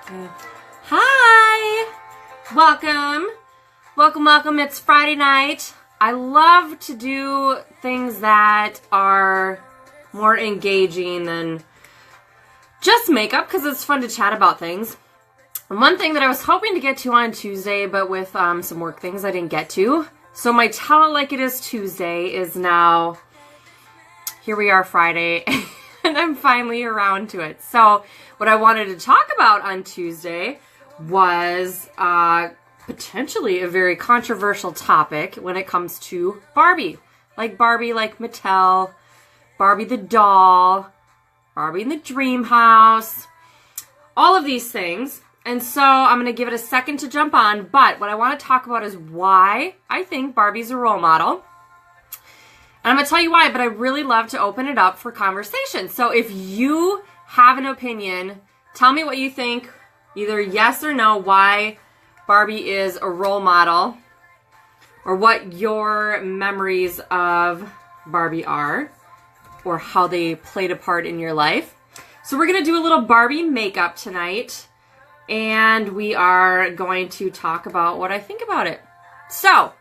Okay. Hi! Welcome. Welcome. It's Friday night. I love to do things that are more engaging than just makeup because it's fun to chat about things. And one thing that I was hoping to get to on Tuesday, but with some work things I didn't get to. So my Tell It Like It Is Tuesday is now, here we are Friday, and I'm finally around to it. So what I wanted to talk about on Tuesday was potentially a very controversial topic when it comes to Barbie. Like Barbie, like Mattel, Barbie the doll, Barbie in the dream house, all of these things. And so I'm going to give it a second to jump on, but what I want to talk about is why I think Barbie's a role model. And I'm going to tell you why, but I really love to open it up for conversation. So if you have an opinion, tell me what you think, either yes or no, why Barbie is a role model, or what your memories of Barbie are, or how they played a part in your life. So we're going to do a little Barbie makeup tonight, and we are going to talk about what I think about it. So,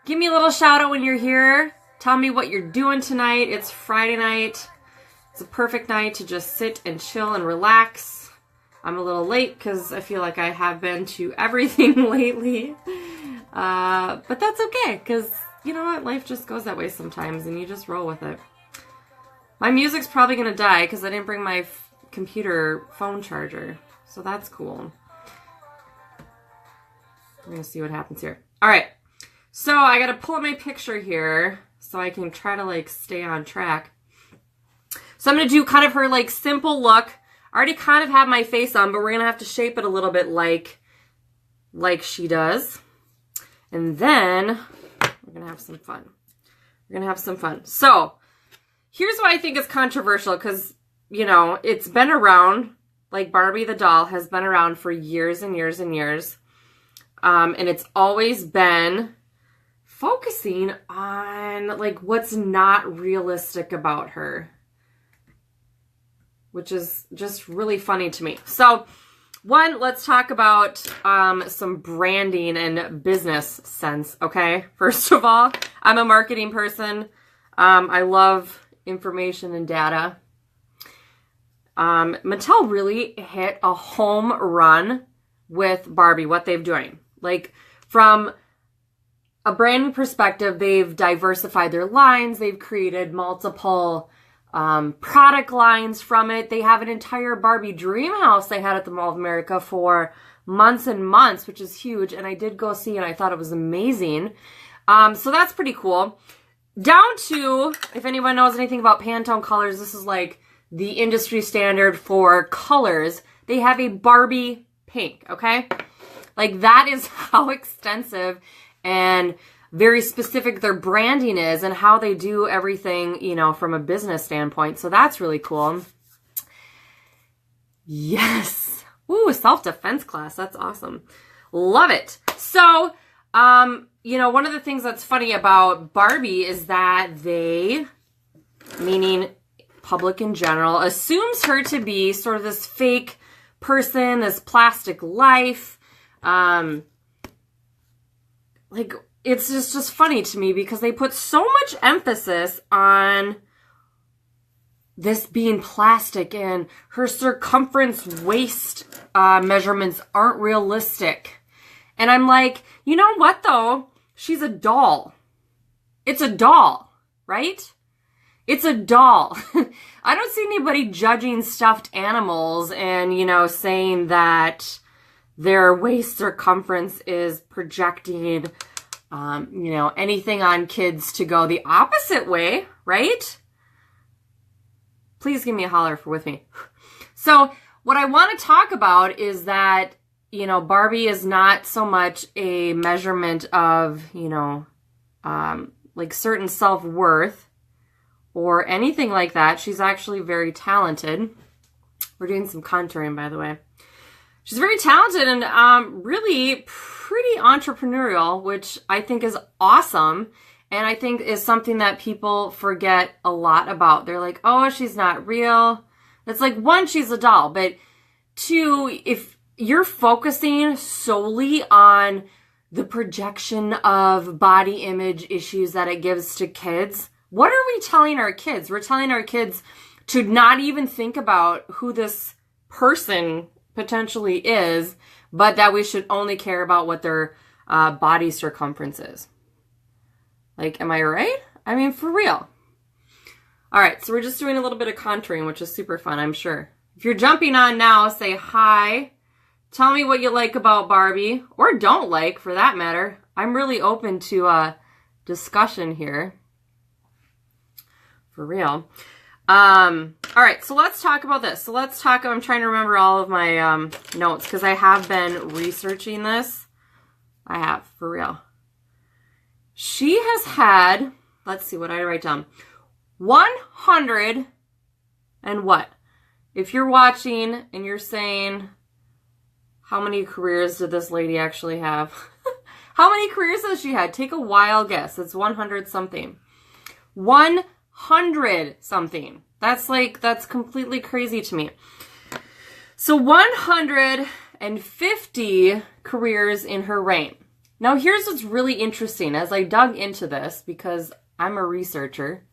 give me a little shout out when you're here. Tell me what you're doing tonight. It's Friday night. It's a perfect night to just sit and chill and relax. I'm a little late because I feel like I have been to everything lately. But that's okay because, you know what? Life just goes that way sometimes and you just roll with it. My music's probably going to die because I didn't bring my computer phone charger. So that's cool. We're going to see what happens here. All right. So I got to pull up my picture here so I can try to like stay on track. So I'm going to do kind of her like simple look. I already kind of have my face on, but we're going to have to shape it a little bit like she does. And then we're going to have some fun. We're going to have some fun. So here's why I think it's controversial because, you know, it's been around. Like Barbie the doll has been around for years and years and years. And it's always been focusing on like what's not realistic about her, which is just really funny to me. So one, let's talk about some branding and business sense, okay? First of all, I'm a marketing person. I love information and data. Mattel really hit a home run with Barbie, what they've doing. Like from a branding perspective, they've diversified their lines. They've created multiple product lines from it. They have an entire Barbie dream house they had at the Mall of America for months and months, which is huge. And I did go see and I thought it was amazing. So that's pretty cool. Down to, if anyone knows anything about Pantone colors, this is like the industry standard for colors. They have a Barbie pink, okay? Like that is how extensive and very specific their branding is and how they do everything, you know, from a business standpoint. So that's really cool. Yes. Ooh, self-defense class. That's awesome. Love it. So, you know, one of the things that's funny about Barbie is that they, meaning public in general, assumes her to be sort of this fake person, this plastic life. Like, it's just funny to me because they put so much emphasis on this being plastic and her circumference waist measurements aren't realistic. And I'm like, you know what though? She's a doll. It's a doll, right? It's a doll. I don't see anybody judging stuffed animals and, you know, saying that their waist circumference is projecting, you know, anything on kids to go the opposite way, right? Please give me a holler for with me. So what I want to talk about is that, you know, Barbie is not so much a measurement of, you know, like certain self-worth or anything like that. She's actually very talented. We're doing some contouring, by the way. She's very talented and really pretty entrepreneurial, which I think is awesome. And I think is something that people forget a lot about. They're like, oh, she's not real. It's like, one, she's a doll, but Two, if you're focusing solely on the projection of body image issues that it gives to kids, what are we telling our kids? We're telling our kids to not even think about who this person potentially is, but that we should only care about what their body circumference is. Like, am I right? I mean, for real. All right, so we're just doing a little bit of contouring, which is super fun, I'm sure. If you're jumping on now, say hi. Tell me what you like about Barbie, or don't like, for that matter. I'm really open to discussion here. For real. All right, so let's talk about this. So I'm trying to remember all of my notes, because I have been researching this. I have, for real. She has had, let's see what I write down, 100 and what? If you're watching and you're saying, how many careers did this lady actually have? How many careers has she had? Take a wild guess. It's 100 something. 100 something. That's completely crazy to me. So 150 careers in her reign. Now here's what's really interesting. As I dug into this, because I'm a researcher,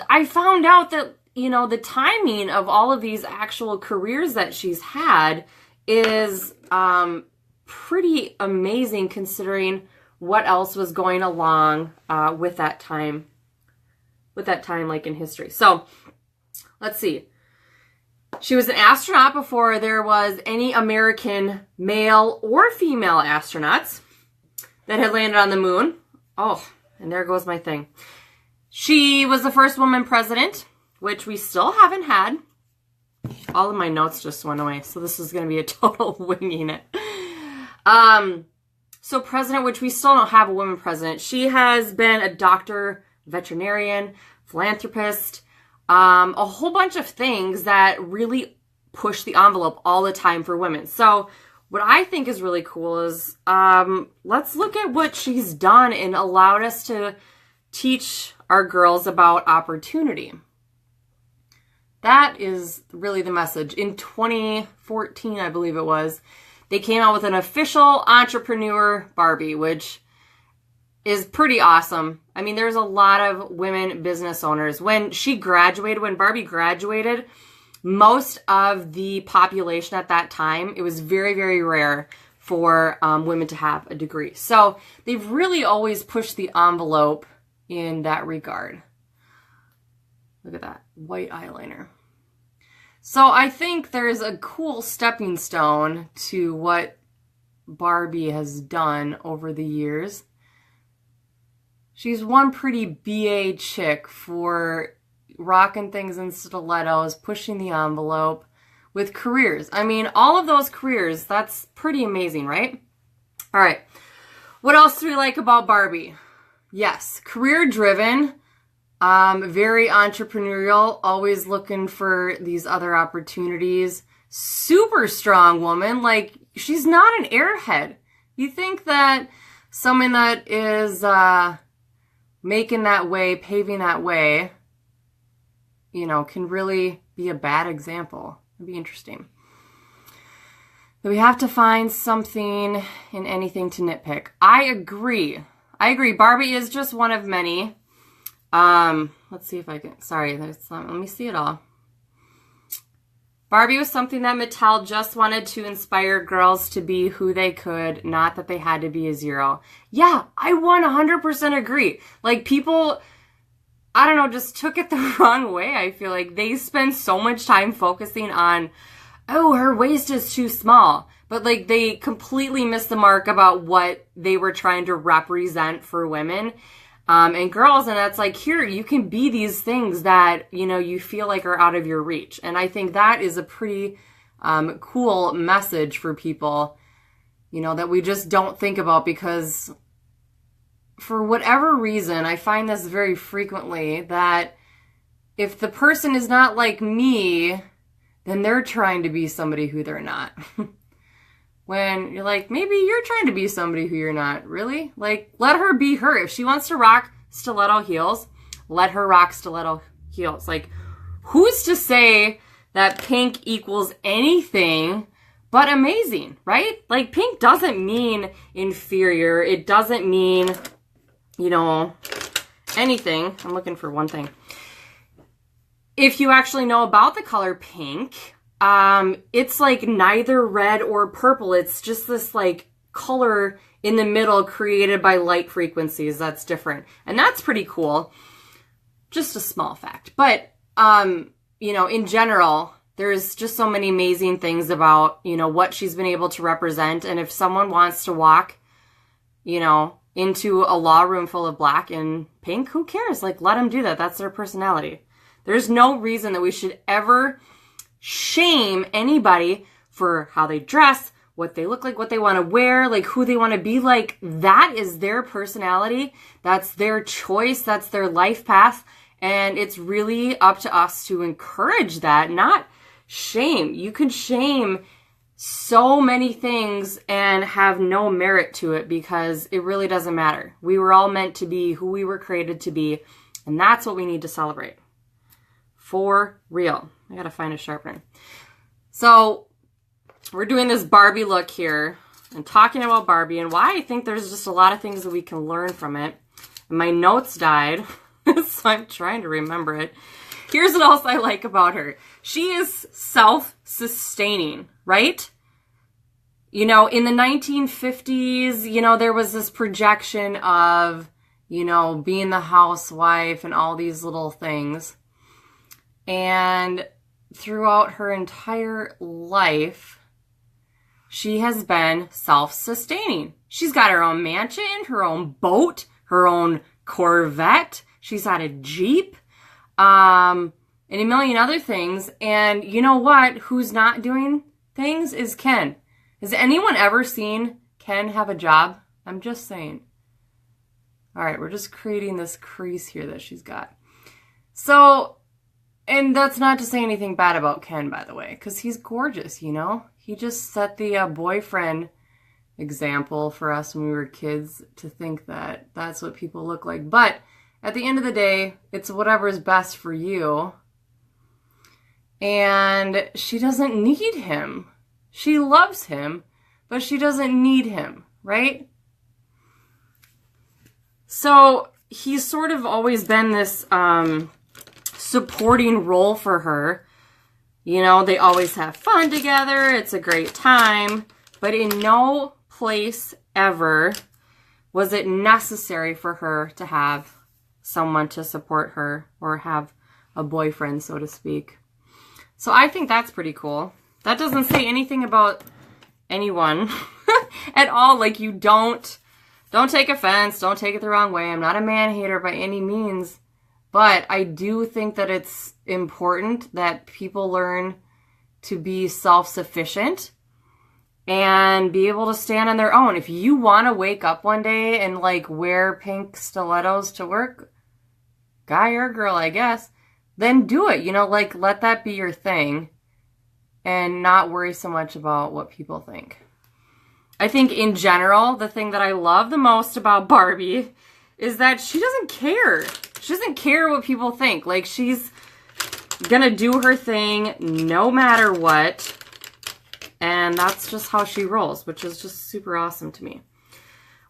I found out that, you know, the timing of all of these actual careers that she's had is pretty amazing, considering what else was going along with that time like in history. So let's see. She was an astronaut before there was any American male or female astronauts that had landed on the moon. Oh, and there goes my thing. She was the first woman president, which we still haven't had. All of my notes just went away, so this is going to be a total winging it. So president, which we still don't have a woman president. She has been a doctor, veterinarian, philanthropist, a whole bunch of things that really push the envelope all the time for women. So what I think is really cool is let's look at what she's done and allowed us to teach our girls about opportunity. That is really the message. In 2014, I believe it was, they came out with an official entrepreneur Barbie, which is pretty awesome. I mean, there's a lot of women business owners. When Barbie graduated, most of the population at that time, it was very, very rare for women to have a degree. So they've really always pushed the envelope in that regard. Look at that, white eyeliner. So I think there's a cool stepping stone to what Barbie has done over the years. She's one pretty BA chick for rocking things in stilettos, pushing the envelope with careers. I mean, all of those careers, that's pretty amazing, right? All right. What else do we like about Barbie? Yes, career-driven, very entrepreneurial, always looking for these other opportunities. Super strong woman. Like, she's not an airhead. You think that someone that is making that way, paving that way, you know, can really be a bad example. It'd be interesting. But we have to find something in anything to nitpick. I agree. Barbie is just one of many. Let's see if I can, sorry, let me see it all. Barbie was something that Mattel just wanted to inspire girls to be who they could, not that they had to be a zero. Yeah, I 100% agree. Like, people, I don't know, just took it the wrong way. I feel like they spend so much time focusing on, oh, her waist is too small. But, like, they completely missed the mark about what they were trying to represent for women and girls. And that's like, here, you can be these things that, you know, you feel like are out of your reach. And I think that is a pretty cool message for people, you know, that we just don't think about, because for whatever reason, I find this very frequently, that if the person is not like me, then they're trying to be somebody who they're not. When you're like, maybe you're trying to be somebody who you're not. Really? Like, let her be her. If she wants to rock stiletto heels, let her rock stiletto heels. Like, who's to say that pink equals anything but amazing, right? Like, pink doesn't mean inferior. It doesn't mean, you know, anything. I'm looking for one thing. If you actually know about the color pink, it's like neither red or purple. It's just this like color in the middle created by light frequencies that's different. And that's pretty cool. Just a small fact. But, you know, in general, there's just so many amazing things about, you know, what she's been able to represent. And if someone wants to walk, you know, into a law room full of black and pink, who cares? Like, let them do that. That's their personality. There's no reason that we should ever shame anybody for how they dress, what they look like, what they want to wear, like who they want to be like. That is their personality. That's their choice. That's their life path. And it's really up to us to encourage that, not shame. You could shame so many things and have no merit to it because it really doesn't matter. We were all meant to be who we were created to be, and that's what we need to celebrate. For real. I gotta find a sharpener. So we're doing this Barbie look here and talking about Barbie and why I think there's just a lot of things that we can learn from it. And my notes died, so I'm trying to remember it. Here's what else I like about her. She is self-sustaining, right? You know, in the 1950s, you know, there was this projection of, you know, being the housewife and all these little things. And throughout her entire life, she has been self-sustaining. She's got her own mansion, her own boat, her own Corvette. She's had a Jeep. And a million other things. And you know what? Who's not doing things is Ken. Has anyone ever seen Ken have a job? I'm just saying. All right, we're just creating this crease here that she's got. So, and that's not to say anything bad about Ken, by the way, because he's gorgeous, you know? He just set the boyfriend example for us when we were kids to think that that's what people look like. But at the end of the day, it's whatever is best for you. And she doesn't need him. She loves him, but she doesn't need him, right? So he's sort of always been this supporting role for her. You know, they always have fun together. It's a great time. But in no place ever was it necessary for her to have someone to support her or have a boyfriend, so to speak. So I think that's pretty cool. That doesn't say anything about anyone at all. Like, you don't take offense. Don't take it the wrong way. I'm not a man-hater by any means. But I do think that it's important that people learn to be self-sufficient and be able to stand on their own. If you want to wake up one day and, like, wear pink stilettos to work, guy or girl, I guess, then do it. You know, like, let that be your thing and not worry so much about what people think. I think in general, the thing that I love the most about Barbie is that she doesn't care. She doesn't care what people think. Like, she's gonna do her thing no matter what. And that's just how she rolls, which is just super awesome to me.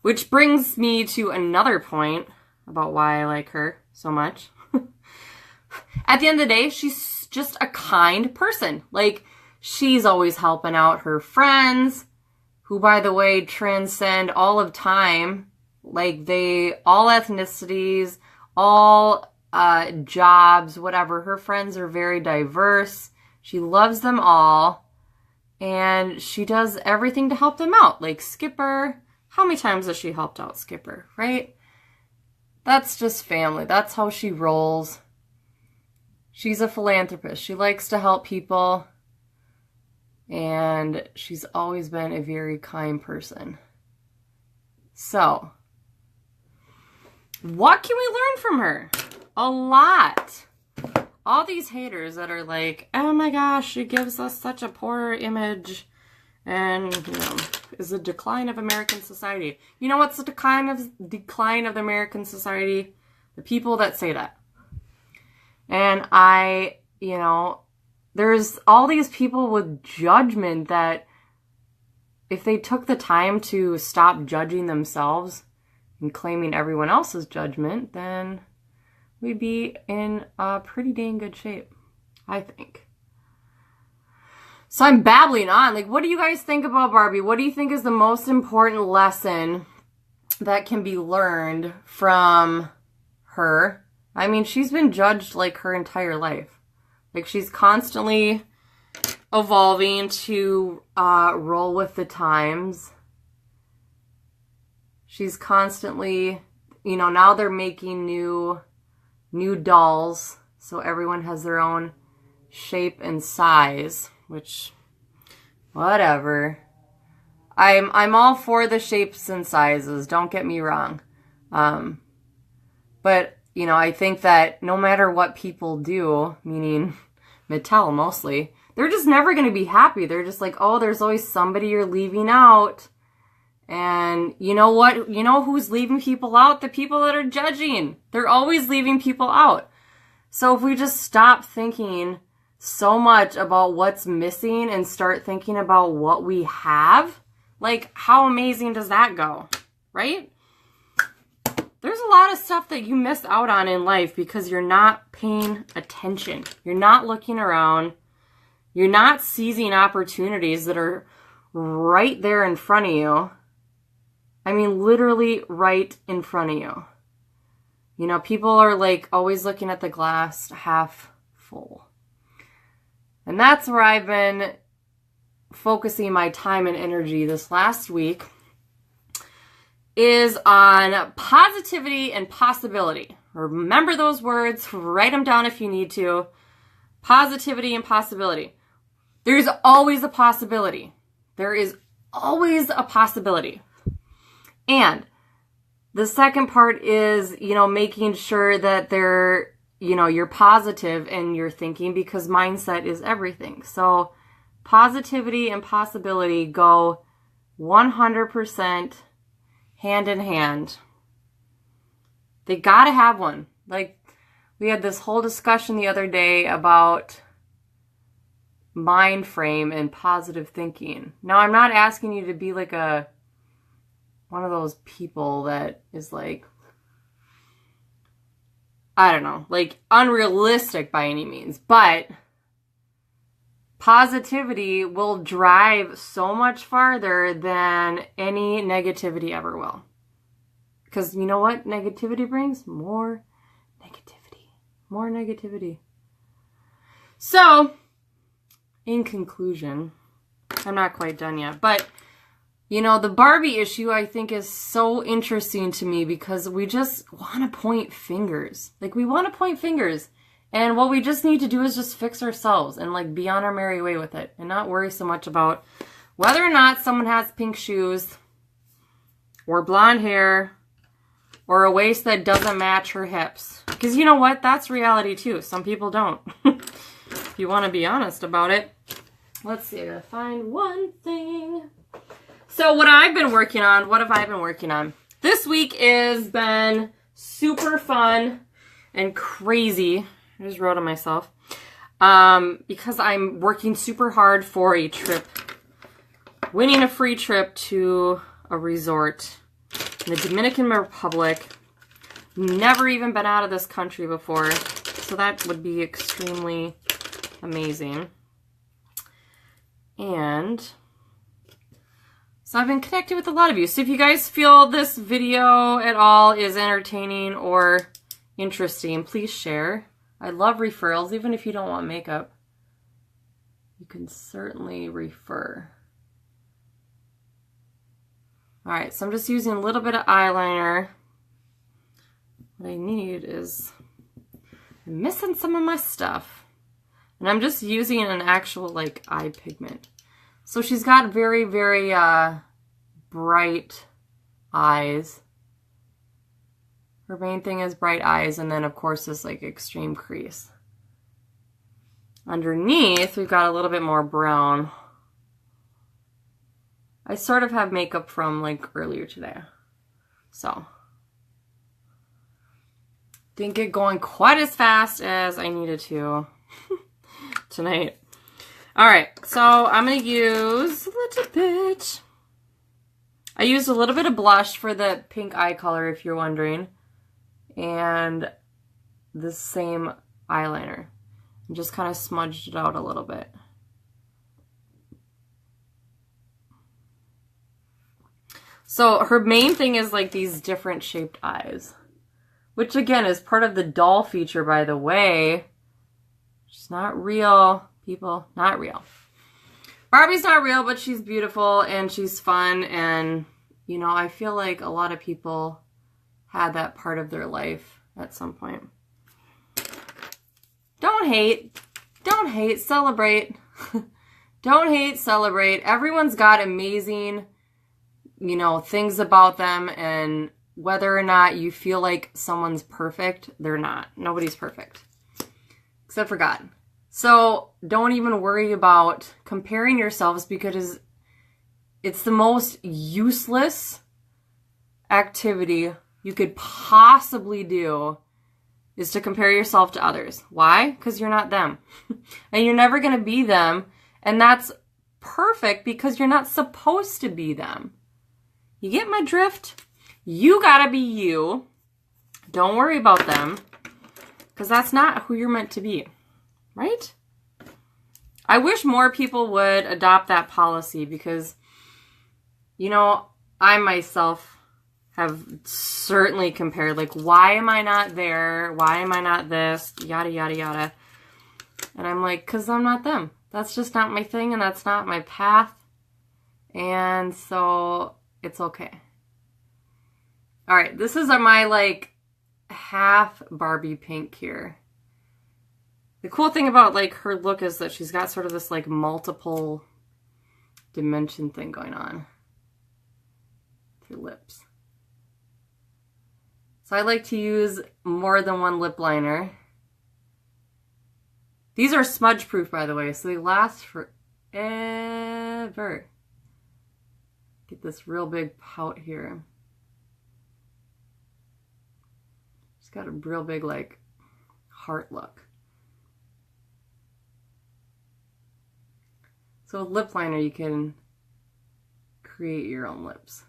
Which brings me to another point about why I like her so much. At the end of the day, she's just a kind person. Like, she's always helping out her friends, who, by the way, transcend all of time. Like, all ethnicities, all jobs, whatever. Her friends are very diverse. She loves them all. And she does everything to help them out. Like Skipper. How many times has she helped out Skipper, right? That's just family. That's how she rolls. She's a philanthropist. She likes to help people. And she's always been a very kind person. So, what can we learn from her? A lot. All these haters that are like, oh my gosh, she gives us such a poor image and, you know, is a decline of American society. You know what's the decline of the American society? The people that say that. And there's all these people with judgment that if they took the time to stop judging themselves and claiming everyone else's judgment, then we'd be in a pretty dang good shape, I think. So I'm babbling on. Like, what do you guys think about Barbie? What do you think is the most important lesson that can be learned from her? I mean, she's been judged like her entire life. Like, she's constantly evolving to roll with the times. She's constantly, you know, now they're making new dolls, so everyone has their own shape and size, which, whatever. I'm all for the shapes and sizes, don't get me wrong. But, you know, I think that no matter what people do, meaning Mattel mostly, they're just never going to be happy. They're just like, oh, there's always somebody you're leaving out. And you know what? You know who's leaving people out? The people that are judging. They're always leaving people out. So if we just stop thinking so much about what's missing and start thinking about what we have, like, how amazing does that go? Right? There's a lot of stuff that you miss out on in life because you're not paying attention. You're not looking around. You're not seizing opportunities that are right there in front of you. I mean, literally right in front of you. You know, people are like always looking at the glass half full. And that's where I've been focusing my time and energy this last week, is on positivity and possibility. Remember those words, write them down if you need to. Positivity and possibility. There's always a possibility. There is always a possibility. And the second part is, you know, making sure that you're positive in your thinking, because mindset is everything. So positivity and possibility go 100% hand in hand. They gotta have one. Like, we had this whole discussion the other day about mind frame and positive thinking. Now, I'm not asking you to be like one of those people that is like, I don't know, like unrealistic by any means, but positivity will drive so much farther than any negativity ever will. Because you know what negativity brings? More negativity. More negativity. So, in conclusion, I'm not quite done yet, but you know, the Barbie issue I think is so interesting to me because we just want to point fingers. Like, we want to point fingers. And what we just need to do is just fix ourselves and like be on our merry way with it and not worry so much about whether or not someone has pink shoes or blonde hair or a waist that doesn't match her hips. Because you know what? That's reality too. Some people don't. If you want to be honest about it. Let's see. I gotta find one thing. So what have I been working on? This week has been super fun and crazy. I just wrote on myself. Because I'm working super hard for a trip. Winning a free trip to a resort in the Dominican Republic. Never even been out of this country before. So that would be extremely amazing. And so I've been connected with a lot of you. So if you guys feel this video at all is entertaining or interesting, please share. I love referrals, even if you don't want makeup. You can certainly refer. Alright, so I'm just using a little bit of eyeliner. What I need is, I'm missing some of my stuff. And I'm just using an actual, like, eye pigment. So she's got very, very bright eyes. Her main thing is bright eyes, and then of course this like extreme crease. Underneath, we've got a little bit more brown. I sort of have makeup from like earlier today. So, didn't get going quite as fast as I needed to tonight. All right, so I'm going to use a little bit. I used a little bit of blush for the pink eye color, if you're wondering. And the same eyeliner. And just kind of smudged it out a little bit. So her main thing is like these different shaped eyes. Which again is part of the doll feature, by the way. She's not real. People, not real. Barbie's not real, but she's beautiful and she's fun. And, you know, I feel like a lot of people had that part of their life at some point. Don't hate. Don't hate. Celebrate. Don't hate. Celebrate. Everyone's got amazing, you know, things about them. And whether or not you feel like someone's perfect, they're not. Nobody's perfect. Except for God. So don't even worry about comparing yourselves because it's the most useless activity you could possibly do is to compare yourself to others. Why? Because you're not them. And you're never going to be them. And that's perfect because you're not supposed to be them. You get my drift? You got to be you. Don't worry about them because that's not who you're meant to be. Right? I wish more people would adopt that policy because, you know, I myself have certainly compared, like, why am I not there? Why am I not this? Yada, yada, yada. And I'm like, because I'm not them. That's just not my thing and that's not my path. And so it's okay. All right, this is my, like, half Barbie pink here. The cool thing about, like, her look is that she's got sort of this, like, multiple dimension thing going on with her lips. So I like to use more than one lip liner. These are smudge proof, by the way, so they last forever. Get this real big pout here. She's got a real big, like, heart look. So with lip liner, you can create your own lips.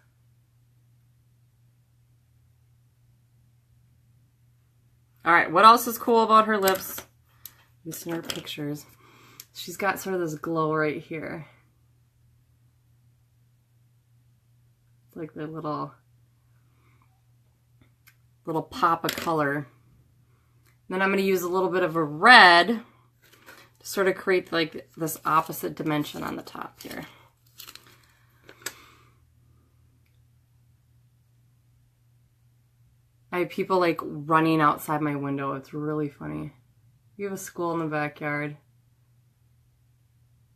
All right, what else is cool about her lips? You see her pictures. She's got sort of this glow right here. It's like the little pop of color. Then I'm going to use a little bit of a red to sort of create like this opposite dimension on the top here. I have people like running outside my window. It's really funny. We have a school in the backyard.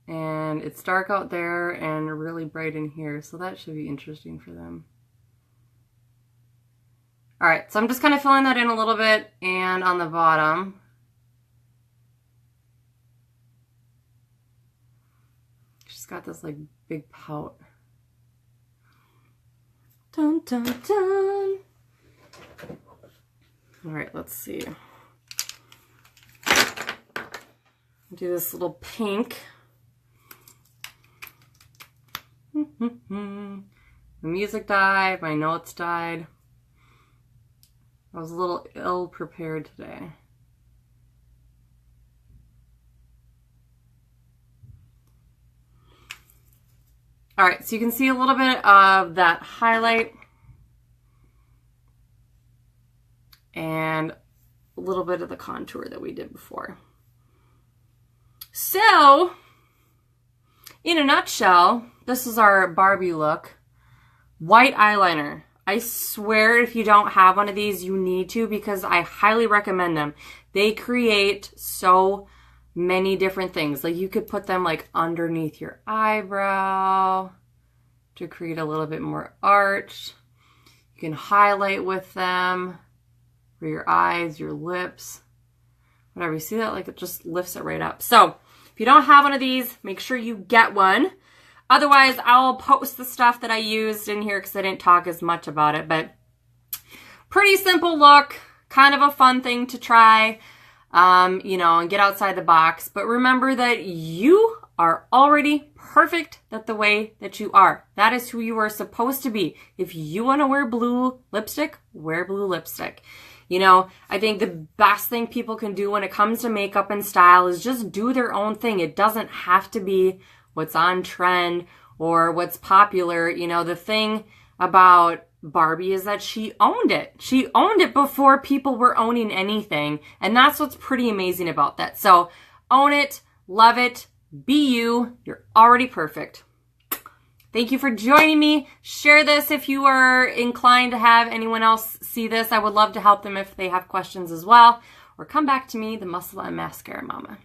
And it's dark out there and really bright in here, so that should be interesting for them. Alright, so I'm just kind of filling that in a little bit, and on the bottom, she's got this like big pout. Dun dun dun! Alright, let's see. Do this little pink. The music died, my notes died. I was a little ill prepared today. Alright, so you can see a little bit of that highlight and a little bit of the contour that we did before. So, in a nutshell, this is our Barbie look. White eyeliner. I swear if you don't have one of these, you need to, because I highly recommend them. They create so many different things. Like you could put them like underneath your eyebrow to create a little bit more arch. You can highlight with them for your eyes, your lips, whatever. You see that? Like it just lifts it right up. So if you don't have one of these, make sure you get one. Otherwise, I'll post the stuff that I used in here because I didn't talk as much about it. But pretty simple look, kind of a fun thing to try, you know, and get outside the box. But remember that you are already perfect that the way that you are. That is who you are supposed to be. If you want to wear blue lipstick, wear blue lipstick. You know, I think the best thing people can do when it comes to makeup and style is just do their own thing. It doesn't have to be what's on trend or what's popular. You know, the thing about Barbie is that she owned it. She owned it before people were owning anything. And that's what's pretty amazing about that. So own it, love it, be you. You're already perfect. Thank you for joining me. Share this if you are inclined to have anyone else see this. I would love to help them if they have questions as well. Or come back to me, the Muscle and Mascara Mama.